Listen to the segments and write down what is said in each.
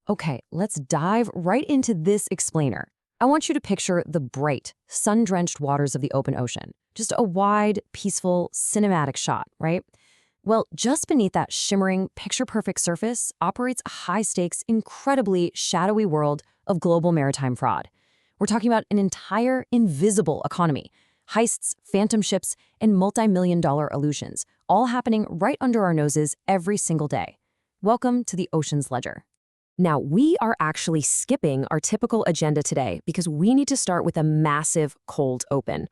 Okay, let's dive right into this explainer. I want you to picture the bright, sun-drenched waters of the open ocean. Just a wide, peaceful, cinematic shot, right? Well, just beneath that shimmering, picture-perfect surface operates a high-stakes, incredibly shadowy world of global maritime fraud. We're talking about an entire invisible economy. Heists, phantom ships, and multi-million-dollar illusions, all happening right under our noses every single day. Welcome to the Ocean's Ledger. Now, we are actually skipping our typical agenda today because we need to start with a massive cold open.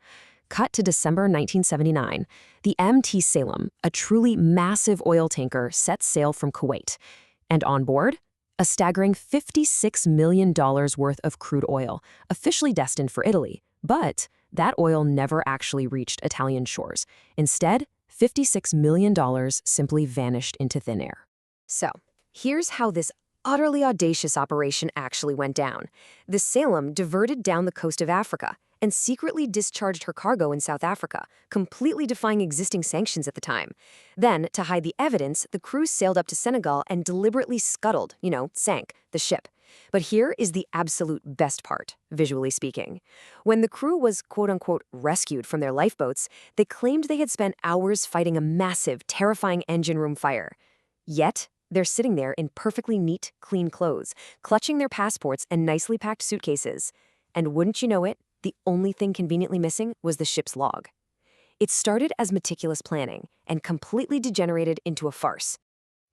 Cut to December 1979, the MT Salem, a truly massive oil tanker, sets sail from Kuwait. And on board, a staggering $56 million worth of crude oil, officially destined for Italy. But that oil never actually reached Italian shores. Instead, $56 million simply vanished into thin air. So, here's how this utterly audacious operation actually went down. The Salem diverted down the coast of Africa and secretly discharged her cargo in South Africa, completely defying existing sanctions at the time. Then, to hide the evidence, the crew sailed up to Senegal and deliberately scuttled, sank, the ship. But here is the absolute best part, visually speaking. When the crew was quote-unquote rescued from their lifeboats, they claimed they had spent hours fighting a massive, terrifying engine room fire. Yet, they're sitting there in perfectly neat, clean clothes, clutching their passports and nicely packed suitcases. And wouldn't you know it, the only thing conveniently missing was the ship's log. It started as meticulous planning and completely degenerated into a farce.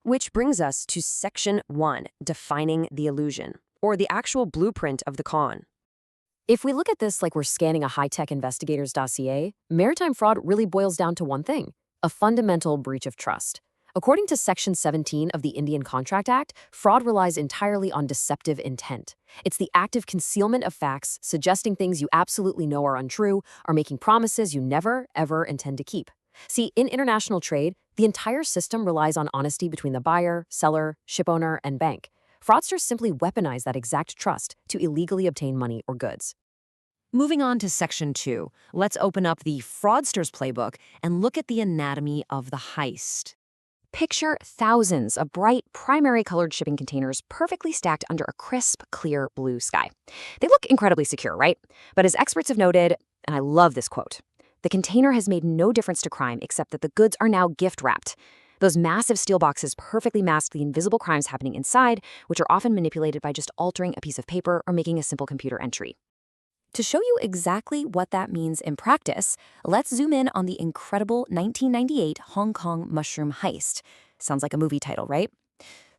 Which brings us to Section 1, defining the illusion, or the actual blueprint of the con. If we look at this like we're scanning a high-tech investigator's dossier, maritime fraud really boils down to one thing: a fundamental breach of trust. According to Section 17 of the Indian Contract Act, fraud relies entirely on deceptive intent. It's the active concealment of facts, suggesting things you absolutely know are untrue, or making promises you never, ever intend to keep. See, in international trade, the entire system relies on honesty between the buyer, seller, shipowner, and bank. Fraudsters simply weaponize that exact trust to illegally obtain money or goods. Moving on to Section 2, let's open up the fraudster's playbook and look at the anatomy of the heist. Picture thousands of bright, primary-colored shipping containers perfectly stacked under a crisp, clear blue sky. They look incredibly secure, right? But as experts have noted, and I love this quote, "The container has made no difference to crime except that the goods are now gift-wrapped." Those massive steel boxes perfectly mask the invisible crimes happening inside, which are often manipulated by just altering a piece of paper or making a simple computer entry. To show you exactly what that means in practice, let's zoom in on the incredible 1998 Hong Kong mushroom heist. Sounds like a movie title, right?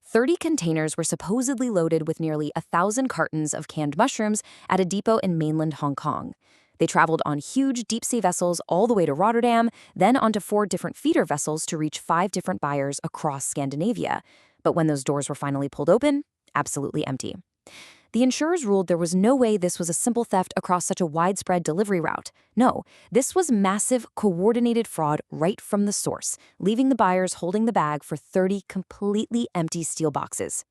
30 containers were supposedly loaded with nearly 1,000 cartons of canned mushrooms at a depot in mainland Hong Kong. They traveled on huge deep-sea vessels all the way to Rotterdam, then onto 4 different feeder vessels to reach 5 different buyers across Scandinavia. But when those doors were finally pulled open, absolutely empty. The insurers ruled there was no way this was a simple theft across such a widespread delivery route. No, this was massive, coordinated fraud right from the source, leaving the buyers holding the bag for 30 completely empty steel boxes.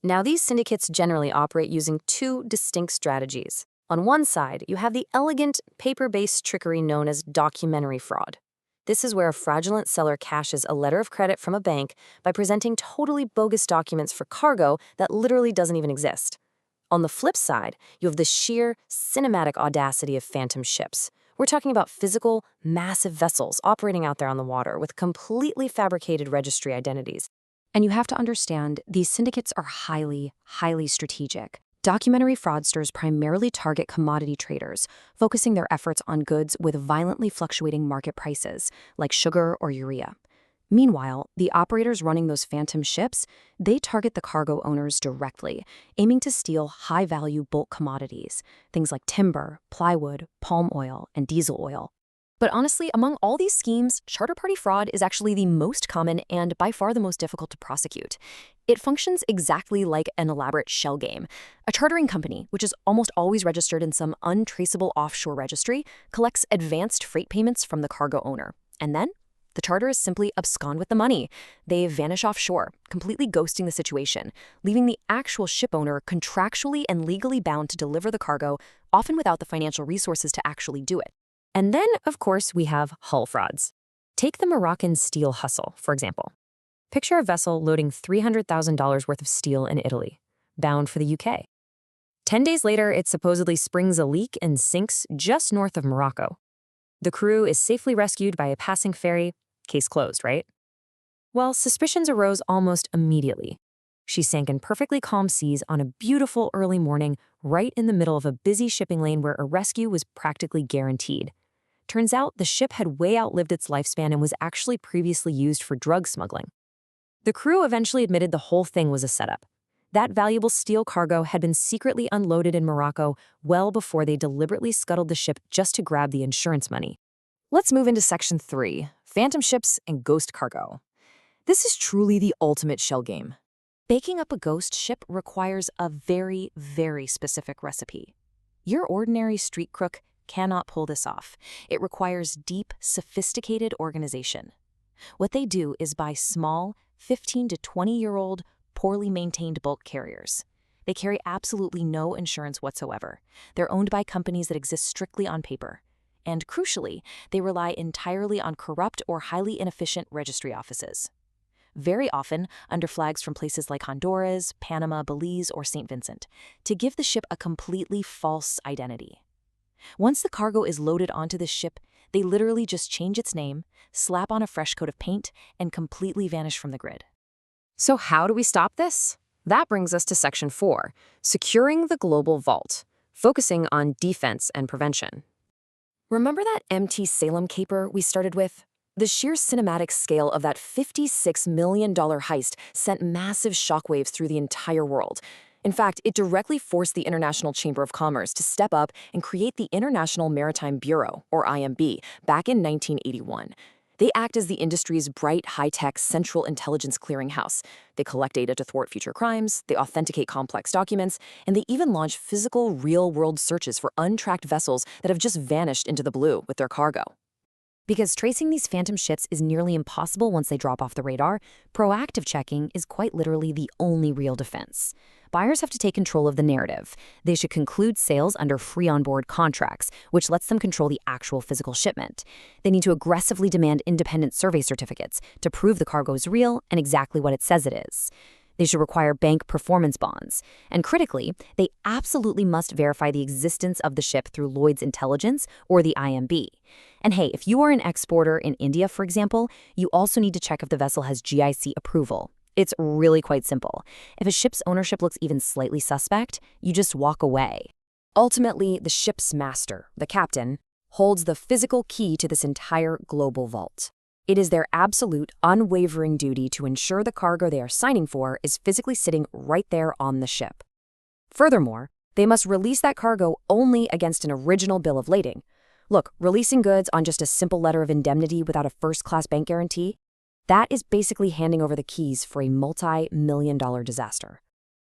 Now, these syndicates generally operate using 2 distinct strategies. On one side, you have the elegant, paper-based trickery known as documentary fraud. This is where a fraudulent seller cashes a letter of credit from a bank by presenting totally bogus documents for cargo that literally doesn't even exist. On the flip side, you have the sheer, cinematic audacity of phantom ships. We're talking about physical, massive vessels operating out there on the water with completely fabricated registry identities. And you have to understand, these syndicates are highly, highly strategic. Documentary fraudsters primarily target commodity traders, focusing their efforts on goods with violently fluctuating market prices, like sugar or urea. Meanwhile, the operators running those phantom ships, they target the cargo owners directly, aiming to steal high-value bulk commodities, things like timber, plywood, palm oil, and diesel oil. But honestly, among all these schemes, charter party fraud is actually the most common and by far the most difficult to prosecute. It functions exactly like an elaborate shell game. A chartering company, which is almost always registered in some untraceable offshore registry, collects advanced freight payments from the cargo owner. And then the charterers simply abscond with the money. They vanish offshore, completely ghosting the situation, leaving the actual ship owner contractually and legally bound to deliver the cargo, often without the financial resources to actually do it. And then, of course, we have hull frauds. Take the Moroccan steel hustle, for example. Picture a vessel loading $300,000 worth of steel in Italy. bound for the UK. 10 days later, it supposedly springs a leak and sinks just north of Morocco. The crew is safely rescued by a passing ferry. Case closed, right? Well, suspicions arose almost immediately. She sank in perfectly calm seas on a beautiful early morning, right in the middle of a busy shipping lane where a rescue was practically guaranteed. Turns out the ship had way outlived its lifespan and was actually previously used for drug smuggling. The crew eventually admitted the whole thing was a setup. That valuable steel cargo had been secretly unloaded in Morocco well before they deliberately scuttled the ship just to grab the insurance money. Let's move into Section 3, Phantom Ships and Ghost Cargo. This is truly the ultimate shell game. Baking up a ghost ship requires a very, very specific recipe. Your ordinary street crook cannot pull this off. It requires deep, sophisticated organization. What they do is buy small, 15 to 20-year-old, poorly maintained bulk carriers. They carry absolutely no insurance whatsoever. They're owned by companies that exist strictly on paper. And crucially, they rely entirely on corrupt or highly inefficient registry offices. Very often under flags from places like Honduras, Panama, Belize, or St. Vincent, to give the ship a completely false identity. Once the cargo is loaded onto the ship, they literally just change its name, slap on a fresh coat of paint, and completely vanish from the grid. So how do we stop this? That brings us to Section 4, Securing the Global Vault, focusing on defense and prevention. Remember that MT Salem caper we started with? The sheer cinematic scale of that $56 million heist sent massive shockwaves through the entire world. In fact, it directly forced the International Chamber of Commerce to step up and create the International Maritime Bureau, or IMB, back in 1981. They act as the industry's bright, high-tech central intelligence clearinghouse. They collect data to thwart future crimes, they authenticate complex documents, and they even launch physical, real-world searches for untracked vessels that have just vanished into the blue with their cargo. Because tracing these phantom ships is nearly impossible once they drop off the radar, proactive checking is quite literally the only real defense. Buyers have to take control of the narrative. They should conclude sales under free onboard contracts, which lets them control the actual physical shipment. They need to aggressively demand independent survey certificates to prove the cargo is real and exactly what it says it is. They should require bank performance bonds. And critically, they absolutely must verify the existence of the ship through Lloyd's Intelligence or the IMB. And hey, if you are an exporter in India, for example, you also need to check if the vessel has GIC approval. It's really quite simple. If a ship's ownership looks even slightly suspect, you just walk away. Ultimately, the ship's master, the captain, holds the physical key to this entire global vault. It is their absolute, unwavering duty to ensure the cargo they are signing for is physically sitting right there on the ship. Furthermore, they must release that cargo only against an original bill of lading. Look, releasing goods on just a simple letter of indemnity without a first-class bank guarantee, that is basically handing over the keys for a multi-million-dollar disaster.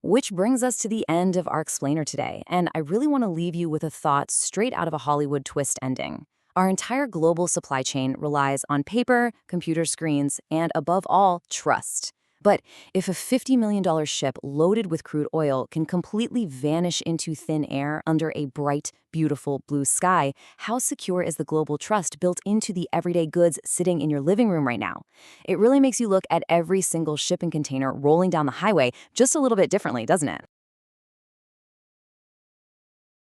Which brings us to the end of our explainer today, and I really want to leave you with a thought straight out of a Hollywood twist ending. Our entire global supply chain relies on paper, computer screens, and above all, trust. But if a $50 million ship loaded with crude oil can completely vanish into thin air under a bright, beautiful blue sky, how secure is the global trust built into the everyday goods sitting in your living room right now? It really makes you look at every single shipping container rolling down the highway just a little bit differently, doesn't it?